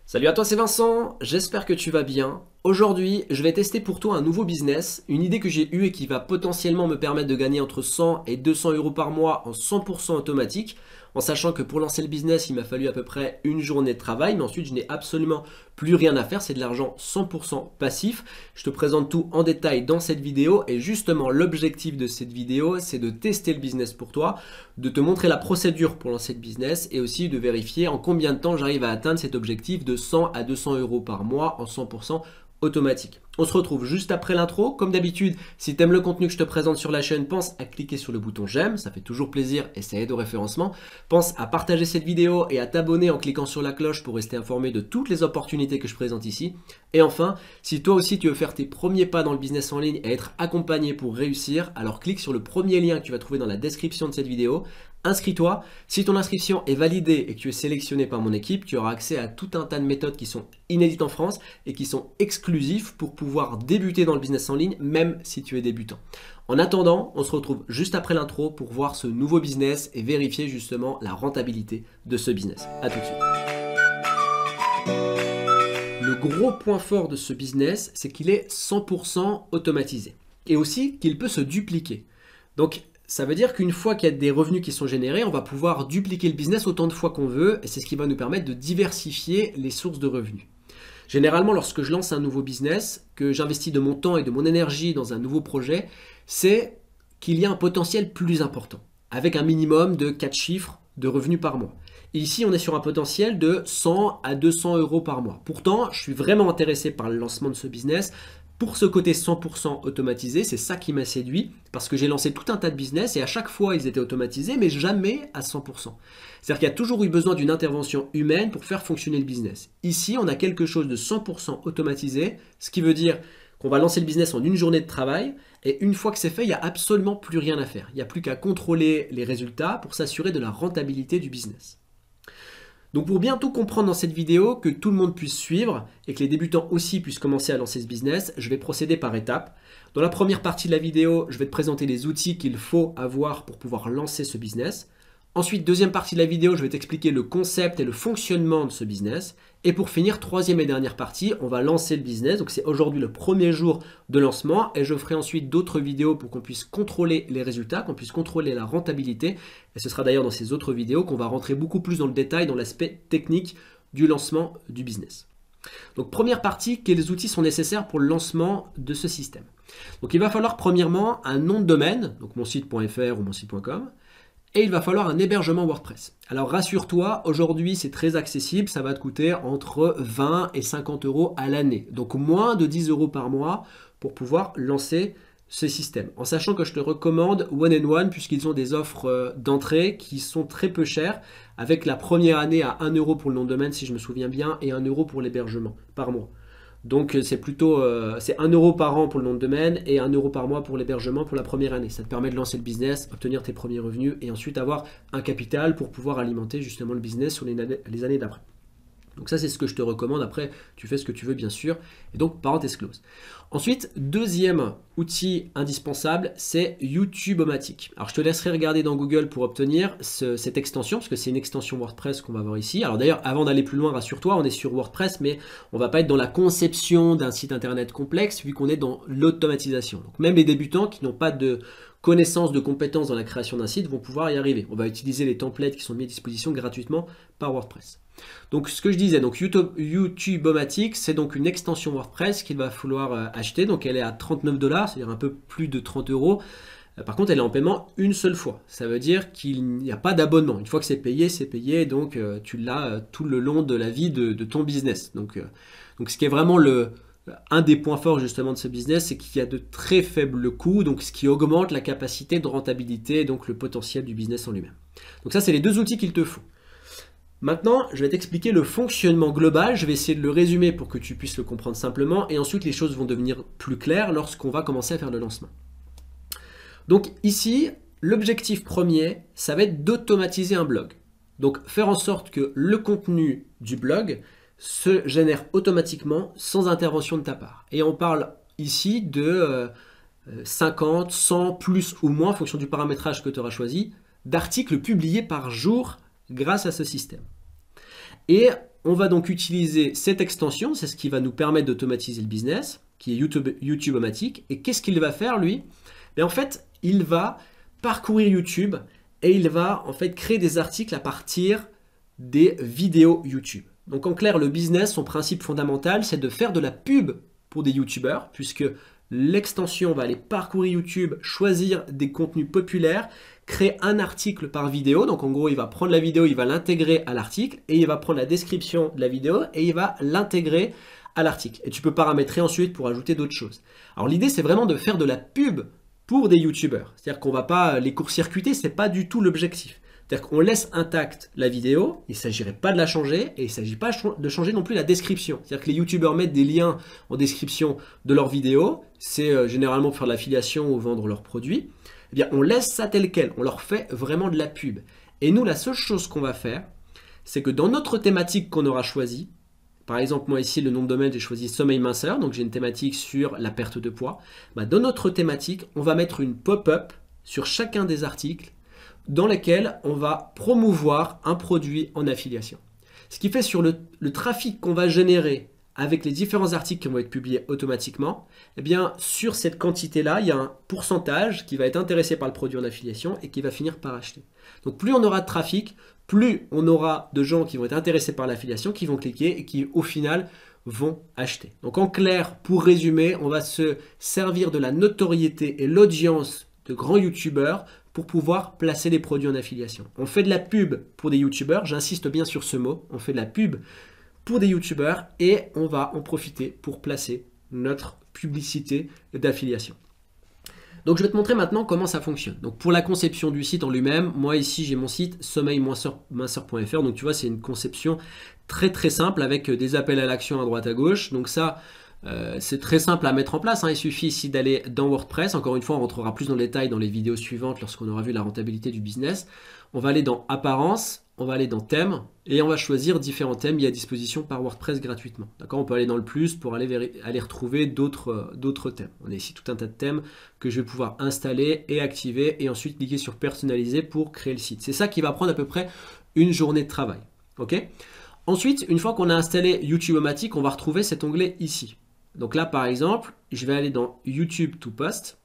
Salut à toi, c'est Vincent, j'espère que tu vas bien. Aujourd'hui, je vais tester pour toi un nouveau business, une idée que j'ai eue et qui va potentiellement me permettre de gagner entre 100 et 200 euros par mois en 100% automatique, en sachant que pour lancer le business, il m'a fallu à peu près une journée de travail, mais ensuite je n'ai absolument plus rien à faire, c'est de l'argent 100% passif. Je te présente tout en détail dans cette vidéo et justement l'objectif de cette vidéo, c'est de tester le business pour toi, de te montrer la procédure pour lancer le business et aussi de vérifier en combien de temps j'arrive à atteindre cet objectif de 100 à 200 euros par mois en 100% automatique. On se retrouve juste après l'intro. Comme d'habitude, si tu aimes le contenu que je te présente sur la chaîne, pense à cliquer sur le bouton j'aime, ça fait toujours plaisir et ça aide au référencement. Pense à partager cette vidéo et à t'abonner en cliquant sur la cloche pour rester informé de toutes les opportunités que je présente ici. Et enfin, si toi aussi tu veux faire tes premiers pas dans le business en ligne et être accompagné pour réussir, alors clique sur le premier lien que tu vas trouver dans la description de cette vidéo. Inscris-toi. Si ton inscription est validée et que tu es sélectionné par mon équipe, tu auras accès à tout un tas de méthodes qui sont inédites en France et qui sont exclusives pour pouvoir débuter dans le business en ligne, même si tu es débutant. En attendant, on se retrouve juste après l'intro pour voir ce nouveau business et vérifier justement la rentabilité de ce business. A tout de suite. Le gros point fort de ce business, c'est qu'il est 100% automatisé et aussi qu'il peut se dupliquer. Donc, ça veut dire qu'une fois qu'il y a des revenus qui sont générés, on va pouvoir dupliquer le business autant de fois qu'on veut et c'est ce qui va nous permettre de diversifier les sources de revenus. Généralement, lorsque je lance un nouveau business, que j'investis de mon temps et de mon énergie dans un nouveau projet, c'est qu'il y a un potentiel plus important, avec un minimum de 4 chiffres de revenus par mois. Et ici, on est sur un potentiel de 100 à 200 euros par mois. Pourtant, je suis vraiment intéressé par le lancement de ce business. Pour ce côté 100% automatisé, c'est ça qui m'a séduit parce que j'ai lancé tout un tas de business et à chaque fois ils étaient automatisés mais jamais à 100%. C'est-à-dire qu'il y a toujours eu besoin d'une intervention humaine pour faire fonctionner le business. Ici, on a quelque chose de 100% automatisé, ce qui veut dire qu'on va lancer le business en une journée de travail et une fois que c'est fait, il n'y a absolument plus rien à faire. Il n'y a plus qu'à contrôler les résultats pour s'assurer de la rentabilité du business. Donc pour bien tout comprendre dans cette vidéo, que tout le monde puisse suivre et que les débutants aussi puissent commencer à lancer ce business, je vais procéder par étapes. Dans la première partie de la vidéo, je vais te présenter les outils qu'il faut avoir pour pouvoir lancer ce business. Ensuite, deuxième partie de la vidéo, je vais t'expliquer le concept et le fonctionnement de ce business. Et pour finir, troisième et dernière partie, on va lancer le business. Donc c'est aujourd'hui le premier jour de lancement et je ferai ensuite d'autres vidéos pour qu'on puisse contrôler les résultats, qu'on puisse contrôler la rentabilité. Et ce sera d'ailleurs dans ces autres vidéos qu'on va rentrer beaucoup plus dans le détail, dans l'aspect technique du lancement du business. Donc première partie, quels outils sont nécessaires pour le lancement de ce système? Donc il va falloir premièrement un nom de domaine, donc monsite.fr ou monsite.com. Et il va falloir un hébergement WordPress. Alors rassure-toi, aujourd'hui c'est très accessible, ça va te coûter entre 20 et 50 euros à l'année. Donc moins de 10 euros par mois pour pouvoir lancer ce système. En sachant que je te recommande One and One puisqu'ils ont des offres d'entrée qui sont très peu chères avec la première année à 1 euro pour le nom de domaine si je me souviens bien et 1 euro pour l'hébergement par mois. Donc c'est plutôt c'est 1 euro par an pour le nom de domaine et 1 euro par mois pour l'hébergement pour la première année. Ça te permet de lancer le business, obtenir tes premiers revenus et ensuite avoir un capital pour pouvoir alimenter justement le business sur les années d'après. Donc ça c'est ce que je te recommande, après tu fais ce que tu veux bien sûr, et donc parenthèse close. Ensuite, deuxième outil indispensable, c'est YouTube-O-Matic. Alors je te laisserai regarder dans Google pour obtenir cette extension, parce que c'est une extension WordPress qu'on va voir ici. Alors d'ailleurs, avant d'aller plus loin, rassure-toi, on est sur WordPress, mais on ne va pas être dans la conception d'un site internet complexe, vu qu'on est dans l'automatisation. Donc même les débutants qui n'ont pas de connaissances, de compétences dans la création d'un site vont pouvoir y arriver. On va utiliser les templates qui sont mis à disposition gratuitement par WordPress. Donc ce que je disais, donc YouTube-O-Matic, c'est donc une extension WordPress qu'il va falloir acheter. Donc elle est à 39 $, c'est-à-dire un peu plus de 30 euros. Par contre, elle est en paiement une seule fois. Ça veut dire qu'il n'y a pas d'abonnement. Une fois que c'est payé, donc tu l'as tout le long de la vie de ton business. Donc ce qui est vraiment un des points forts justement de ce business, c'est qu'il y a de très faibles coûts, donc ce qui augmente la capacité de rentabilité et donc le potentiel du business en lui-même. Donc ça, c'est les deux outils qu'il te faut. Maintenant, je vais t'expliquer le fonctionnement global. Je vais essayer de le résumer pour que tu puisses le comprendre simplement et ensuite les choses vont devenir plus claires lorsqu'on va commencer à faire le lancement. Donc ici, l'objectif premier, ça va être d'automatiser un blog. Donc faire en sorte que le contenu du blog se génère automatiquement sans intervention de ta part. Et on parle ici de 50, 100, plus ou moins, en fonction du paramétrage que tu auras choisi, d'articles publiés par jour grâce à ce système. Et on va donc utiliser cette extension, c'est ce qui va nous permettre d'automatiser le business, qui est YouTube-O-Matic. Et qu'est-ce qu'il va faire, lui? Mais en fait, il va parcourir YouTube et il va en fait créer des articles à partir des vidéos YouTube. Donc en clair, le business, son principe fondamental, c'est de faire de la pub pour des YouTubeurs, puisque l'extension va aller parcourir YouTube, choisir des contenus populaires, créer un article par vidéo. Donc en gros, il va prendre la vidéo, il va l'intégrer à l'article et il va prendre la description de la vidéo et il va l'intégrer à l'article. Et tu peux paramétrer ensuite pour ajouter d'autres choses. Alors l'idée, c'est vraiment de faire de la pub pour des YouTubeurs. C'est-à-dire qu'on ne va pas les court-circuiter, ce n'est pas du tout l'objectif. C'est-à-dire qu'on laisse intacte la vidéo, il ne s'agirait pas de la changer et il ne s'agit pas de changer non plus la description. C'est-à-dire que les YouTubeurs mettent des liens en description de leurs vidéos, c'est généralement pour faire de l'affiliation ou vendre leurs produits. Eh bien, on laisse ça tel quel, on leur fait vraiment de la pub. Et nous, la seule chose qu'on va faire, c'est que dans notre thématique qu'on aura choisie, par exemple, moi ici, le nom de domaine, j'ai choisi sommeil minceur, donc j'ai une thématique sur la perte de poids. Dans notre thématique, on va mettre une pop-up sur chacun des articles dans lesquels on va promouvoir un produit en affiliation. Ce qui fait sur le trafic qu'on va générer avec les différents articles qui vont être publiés automatiquement, eh bien, sur cette quantité-là, il y a un pourcentage qui va être intéressé par le produit en affiliation et qui va finir par acheter. Donc plus on aura de trafic, plus on aura de gens qui vont être intéressés par l'affiliation, qui vont cliquer et qui au final vont acheter. Donc en clair, pour résumer, on va se servir de la notoriété et l'audience de grands youtubeurs pour pouvoir placer des produits en affiliation. On fait de la pub pour des youtubeurs, j'insiste bien sur ce mot, on fait de la pub pour des youtubeurs et on va en profiter pour placer notre publicité d'affiliation. Donc je vais te montrer maintenant comment ça fonctionne. Donc pour la conception du site en lui-même, moi ici j'ai mon site sommeil-minceur.fr. Donc tu vois, c'est une conception très très simple avec des appels à l'action à droite à gauche. Donc ça, c'est très simple à mettre en place, hein. Il suffit ici d'aller dans WordPress. Encore une fois, on rentrera plus dans le détail dans les vidéos suivantes lorsqu'on aura vu la rentabilité du business. On va aller dans Apparence, on va aller dans Thèmes et on va choisir différents thèmes mis à disposition par WordPress gratuitement. D'accord, on peut aller dans le plus pour aller retrouver d'autres thèmes. On a ici tout un tas de thèmes que je vais pouvoir installer et activer et ensuite cliquer sur Personnaliser pour créer le site. C'est ça qui va prendre à peu près une journée de travail. Ok. Ensuite, une fois qu'on a installé YouTube-O-Matic, on va retrouver cet onglet ici. Donc là, par exemple, je vais aller dans YouTube to Post.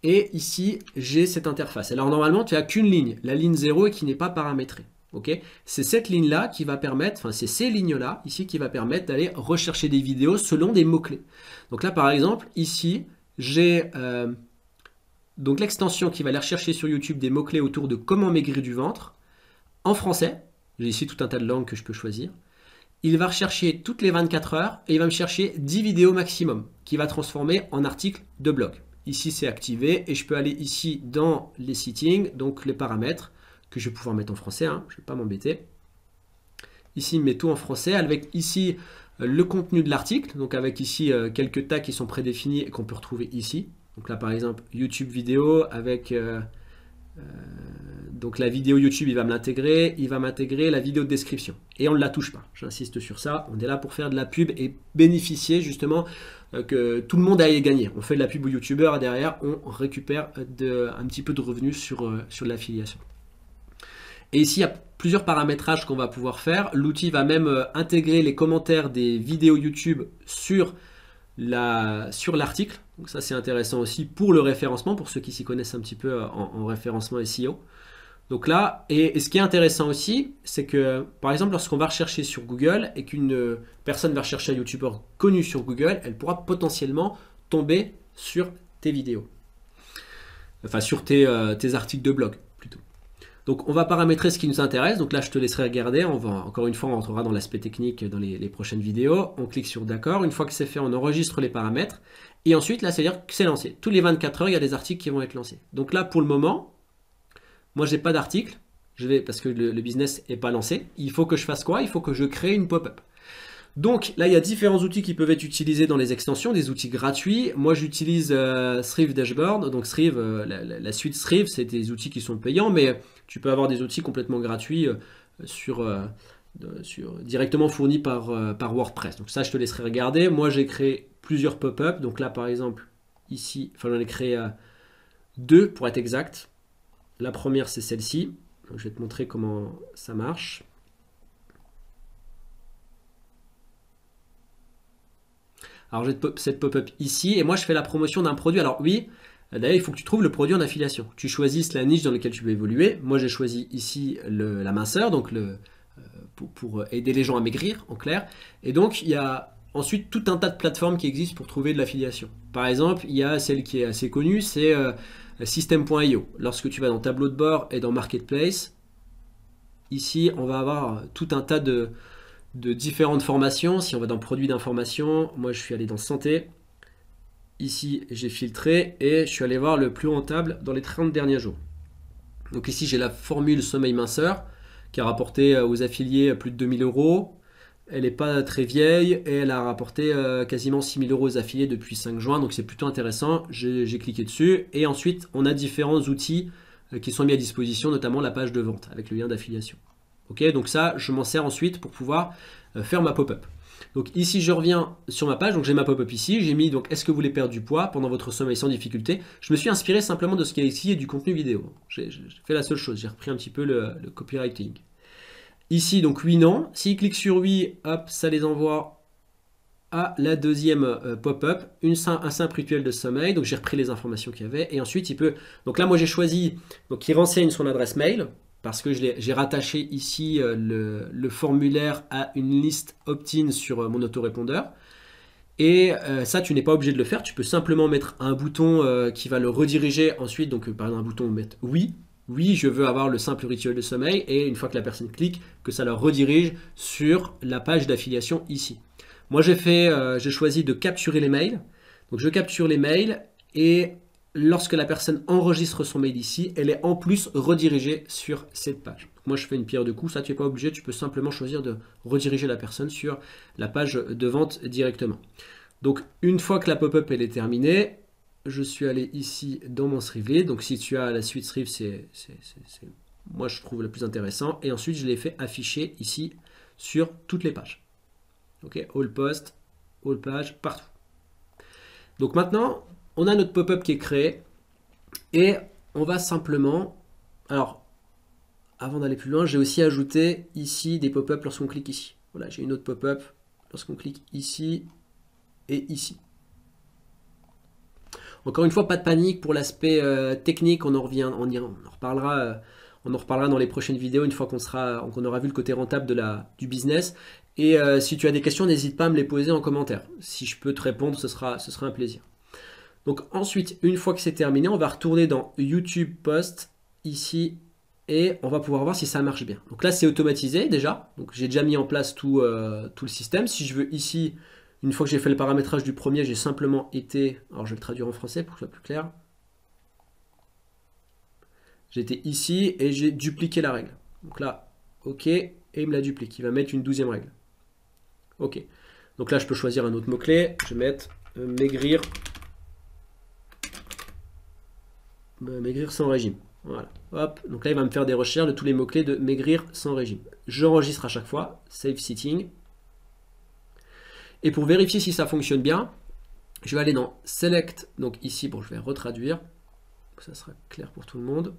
Et ici, j'ai cette interface. Alors normalement, tu n'as qu'une ligne, la ligne 0 et qui n'est pas paramétrée. Okay, c'est cette ligne-là qui va permettre, enfin c'est ces lignes-là ici qui va permettre d'aller rechercher des vidéos selon des mots-clés. Donc là, par exemple, ici, j'ai donc l'extension qui va aller rechercher sur YouTube des mots-clés autour de comment maigrir du ventre en français. J'ai ici tout un tas de langues que je peux choisir. Il va rechercher toutes les 24 heures et il va me chercher 10 vidéos maximum qui va transformer en article de blog. Ici, c'est activé et je peux aller ici dans les settings, donc les paramètres que je vais pouvoir mettre en français, hein, je ne vais pas m'embêter. Ici, il met tout en français avec ici le contenu de l'article, donc avec ici quelques tags qui sont prédéfinis et qu'on peut retrouver ici. Donc là, par exemple, YouTube vidéo avec... donc la vidéo YouTube, il va m'intégrer la vidéo de description. Et on ne la touche pas, j'insiste sur ça. On est là pour faire de la pub et bénéficier justement que tout le monde aille gagner. On fait de la pub aux youtubeurs et derrière, on récupère un petit peu de revenus sur l'affiliation. Et ici, il y a plusieurs paramétrages qu'on va pouvoir faire. L'outil va même intégrer les commentaires des vidéos YouTube sur l'article. Donc ça, c'est intéressant aussi pour le référencement, pour ceux qui s'y connaissent un petit peu en référencement SEO. Donc là, et ce qui est intéressant aussi, c'est que, par exemple, lorsqu'on va rechercher sur Google et qu'une personne va rechercher un youtubeur connu sur Google, elle pourra potentiellement tomber sur tes vidéos. Enfin, sur tes articles de blog, plutôt. Donc, on va paramétrer ce qui nous intéresse. Donc là, je te laisserai regarder. Encore une fois, on rentrera dans l'aspect technique dans les prochaines vidéos. On clique sur d'accord. Une fois que c'est fait, on enregistre les paramètres. Et ensuite, là, c'est-à-dire que c'est lancé. Tous les 24 heures, il y a des articles qui vont être lancés. Donc là, pour le moment, moi, je n'ai pas d'article. Parce que le business n'est pas lancé. Il faut que je fasse quoi? Il faut que je crée une pop-up. Donc là, il y a différents outils qui peuvent être utilisés dans les extensions, des outils gratuits. Moi, j'utilise Thrive Dashboard. Donc Thrive, la suite Thrive, c'est des outils qui sont payants, mais tu peux avoir des outils complètement gratuits directement fournis par WordPress. Donc ça, je te laisserai regarder. Moi, j'ai créé plusieurs pop-up. Donc là, par exemple, ici, j'en ai créé 2 pour être exact. La première, c'est celle-ci. Donc, je vais te montrer comment ça marche. Alors j'ai cette pop-up ici et moi je fais la promotion d'un produit. Alors oui, d'ailleurs il faut que tu trouves le produit en affiliation. Tu choisisses la niche dans laquelle tu veux évoluer. Moi j'ai choisi ici la minceur, donc pour aider les gens à maigrir en clair. Et donc il y a ensuite tout un tas de plateformes qui existent pour trouver de l'affiliation. Par exemple, il y a celle qui est assez connue, c'est System.io. Lorsque tu vas dans tableau de bord et dans Marketplace, ici on va avoir tout un tas de différentes formations. Si on va dans produits d'information, moi je suis allé dans santé. Ici j'ai filtré et je suis allé voir le plus rentable dans les 30 derniers jours. Donc ici j'ai la formule sommeil minceur qui a rapporté aux affiliés plus de 2000 euros. Elle n'est pas très vieille et elle a rapporté quasiment 6000 euros aux affiliés depuis 5 juin. Donc c'est plutôt intéressant. J'ai cliqué dessus et ensuite on a différents outils qui sont mis à disposition, notamment la page de vente avec le lien d'affiliation. Ok, donc ça, je m'en sers ensuite pour pouvoir faire ma pop-up. Donc ici, je reviens sur ma page. Donc j'ai ma pop-up ici. J'ai mis donc est-ce que vous voulez perdre du poids pendant votre sommeil sans difficulté. Je me suis inspiré simplement de ce qu'il y a ici et du contenu vidéo. J'ai fait la seule chose. J'ai repris un petit peu le copywriting. Ici, donc oui, non. S'ils cliquent sur oui, hop, ça les envoie à la deuxième pop-up, un simple rituel de sommeil. Donc j'ai repris les informations qu'il y avait. Et ensuite, il peut. Donc là, moi, j'ai choisi. Donc il renseigne son adresse mail. Parce que j'ai rattaché ici le formulaire à une liste opt-in sur mon autorépondeur. Et ça, tu n'es pas obligé de le faire. Tu peux simplement mettre un bouton qui va le rediriger ensuite. Donc, par exemple, un bouton mettre oui. Oui, je veux avoir le simple rituel de sommeil. Et une fois que la personne clique, que ça la redirige sur la page d'affiliation ici. Moi, j'ai choisi de capturer les mails. Donc, je capture les mails et lorsque la personne enregistre son mail ici, elle est en plus redirigée sur cette page. Donc moi, je fais une pierre deux coups. Ça, tu n'es pas obligé. Tu peux simplement choisir de rediriger la personne sur la page de vente directement. Donc, une fois que la pop-up elle est terminée, je suis allé ici dans mon Srive. Donc, si tu as la suite Srive, c'est moi, je trouve le plus intéressant. Et ensuite, je l'ai fait afficher ici sur toutes les pages. Ok, all post, all page, partout. Donc maintenant, on a notre pop-up qui est créé et on va simplement, alors avant d'aller plus loin, j'ai aussi ajouté ici des pop-up lorsqu'on clique ici. Voilà, j'ai une autre pop-up lorsqu'on clique ici et ici. Encore une fois, pas de panique pour l'aspect technique, on en reparlera dans les prochaines vidéos une fois qu'on aura vu le côté rentable du business. Et si tu as des questions, n'hésite pas à me les poser en commentaire. Si je peux te répondre, ce sera un plaisir. Donc ensuite, une fois que c'est terminé, on va retourner dans YouTube Post ici et on va pouvoir voir si ça marche bien. Donc là, c'est automatisé déjà. Donc j'ai déjà mis en place tout le système. Si je veux ici, une fois que j'ai fait le paramétrage du premier, j'ai simplement été... Alors je vais le traduire en français pour que ce soit plus clair. J'étais ici et j'ai dupliqué la règle. Donc là, OK, et il me la duplique. Il va mettre une 12e règle. OK. Donc là, je peux choisir un autre mot-clé. Je vais mettre maigrir. Maigrir sans régime. Voilà. Hop. Donc là, il va me faire des recherches de tous les mots-clés de maigrir sans régime. J'enregistre à chaque fois. Save Setting. Et pour vérifier si ça fonctionne bien, je vais aller dans Select. Donc ici, bon, je vais retraduire. Ça sera clair pour tout le monde.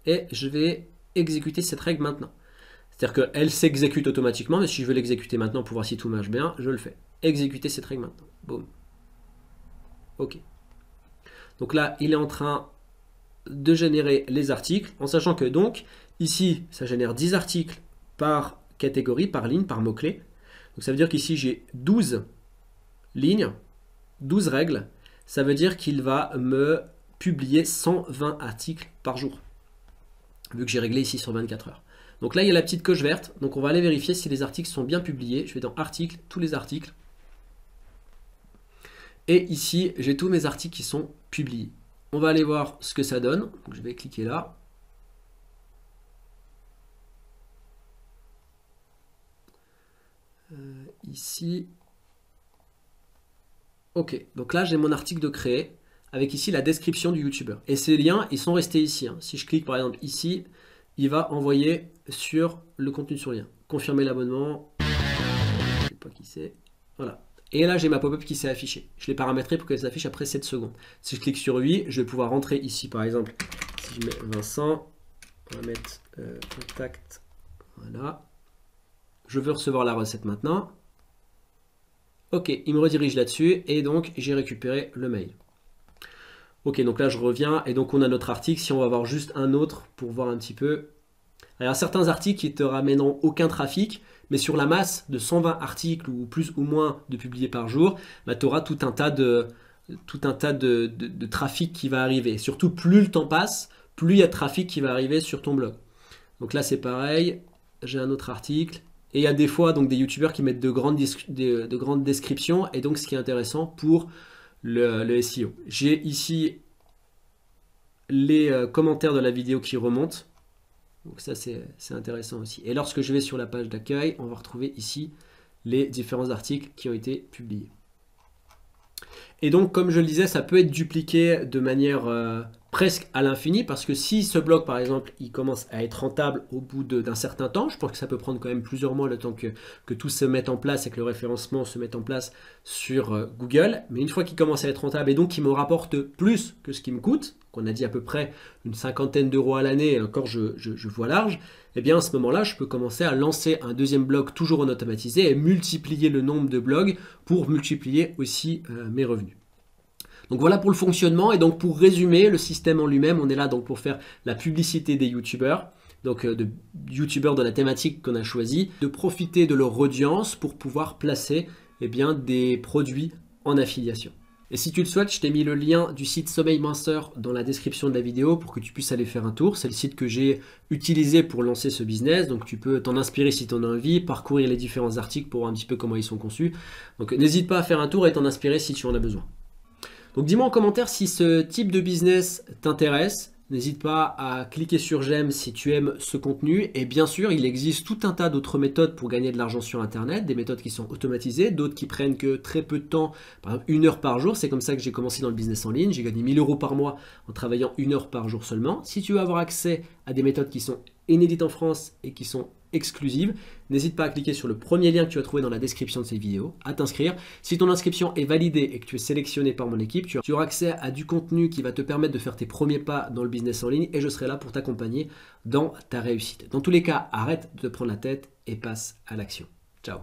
Et je vais exécuter cette règle maintenant. C'est-à-dire qu'elle s'exécute automatiquement, mais si je veux l'exécuter maintenant pour voir si tout marche bien, je le fais. Exécuter cette règle maintenant. Boum. OK. Donc là, il est en train de générer les articles, en sachant que donc, ici, ça génère 10 articles par catégorie, par ligne, par mot-clé. Donc ça veut dire qu'ici, j'ai 12 lignes, 12 règles. Ça veut dire qu'il va me publier 120 articles par jour, vu que j'ai réglé ici sur 24 heures. Donc là, il y a la petite coche verte. Donc on va aller vérifier si les articles sont bien publiés. Je vais dans Articles, tous les articles. Et ici, j'ai tous mes articles qui sont publiés. On va aller voir ce que ça donne. Donc je vais cliquer là. Ici. OK. Donc là, j'ai mon article de créer avec ici la description du YouTuber. Et ces liens, ils sont restés ici. Si je clique par exemple ici, il va envoyer sur le contenu sur lien. Confirmer l'abonnement. Je ne sais pas qui c'est. Voilà. Et là, j'ai ma pop-up qui s'est affichée. Je l'ai paramétré pour qu'elle s'affiche après 7 secondes. Si je clique sur oui, je vais pouvoir rentrer ici, par exemple, si je mets Vincent, On va mettre contact. Voilà. Je veux recevoir la recette maintenant. Ok, il me redirige là-dessus et donc j'ai récupéré le mail. Ok, donc là je reviens et donc on a notre article. Si on va voir juste un autre pour voir un petit peu. Il y a certains articles qui te ramèneront aucun trafic, mais sur la masse de 120 articles ou plus ou moins de publiés par jour, bah, tu auras tout un tas de trafic qui va arriver. Et surtout, plus le temps passe, plus il y a de trafic qui va arriver sur ton blog. Donc là, c'est pareil. J'ai un autre article. Et il y a des fois donc, des youtubeurs qui mettent de grandes descriptions. Et donc, ce qui est intéressant pour le SEO. J'ai ici les commentaires de la vidéo qui remontent. Donc ça, c'est intéressant aussi. Et lorsque je vais sur la page d'accueil, on va retrouver ici les différents articles qui ont été publiés. Et donc, comme je le disais, ça peut être dupliqué de manière presque à l'infini, parce que si ce blog, par exemple, il commence à être rentable au bout d'un certain temps, je pense que ça peut prendre quand même plusieurs mois le temps que tout se mette en place et que le référencement se mette en place sur Google. Mais une fois qu'il commence à être rentable et donc qu'il me rapporte plus que ce qui me coûte, qu'on a dit à peu près une cinquantaine d'euros à l'année, et encore je vois large, eh bien à ce moment-là, je peux commencer à lancer un deuxième blog toujours en automatisé et multiplier le nombre de blogs pour multiplier aussi mes revenus. Donc voilà pour le fonctionnement. Et donc pour résumer le système en lui-même, on est là donc pour faire la publicité des youtubeurs, donc de youtubeurs de la thématique qu'on a choisi, de profiter de leur audience pour pouvoir placer des produits en affiliation. Et si tu le souhaites, je t'ai mis le lien du site Sommeil Minceur dans la description de la vidéo pour que tu puisses aller faire un tour. C'est le site que j'ai utilisé pour lancer ce business. Donc tu peux t'en inspirer si tu en as envie, parcourir les différents articles pour voir un petit peu comment ils sont conçus. Donc n'hésite pas à faire un tour et t'en inspirer si tu en as besoin. Donc dis-moi en commentaire si ce type de business t'intéresse. N'hésite pas à cliquer sur j'aime si tu aimes ce contenu. Et bien sûr, il existe tout un tas d'autres méthodes pour gagner de l'argent sur Internet. Des méthodes qui sont automatisées, d'autres qui prennent que très peu de temps, par exemple 1 heure par jour. C'est comme ça que j'ai commencé dans le business en ligne. J'ai gagné 1 000 € par mois en travaillant 1 heure par jour seulement. Si tu veux avoir accès à des méthodes qui sont inédites en France et qui sont exclusives, n'hésite pas à cliquer sur le premier lien que tu vas trouver dans la description de cette vidéo, à t'inscrire. Si ton inscription est validée et que tu es sélectionné par mon équipe, tu auras accès à du contenu qui va te permettre de faire tes premiers pas dans le business en ligne et je serai là pour t'accompagner dans ta réussite. Dans tous les cas, arrête de te prendre la tête et passe à l'action. Ciao.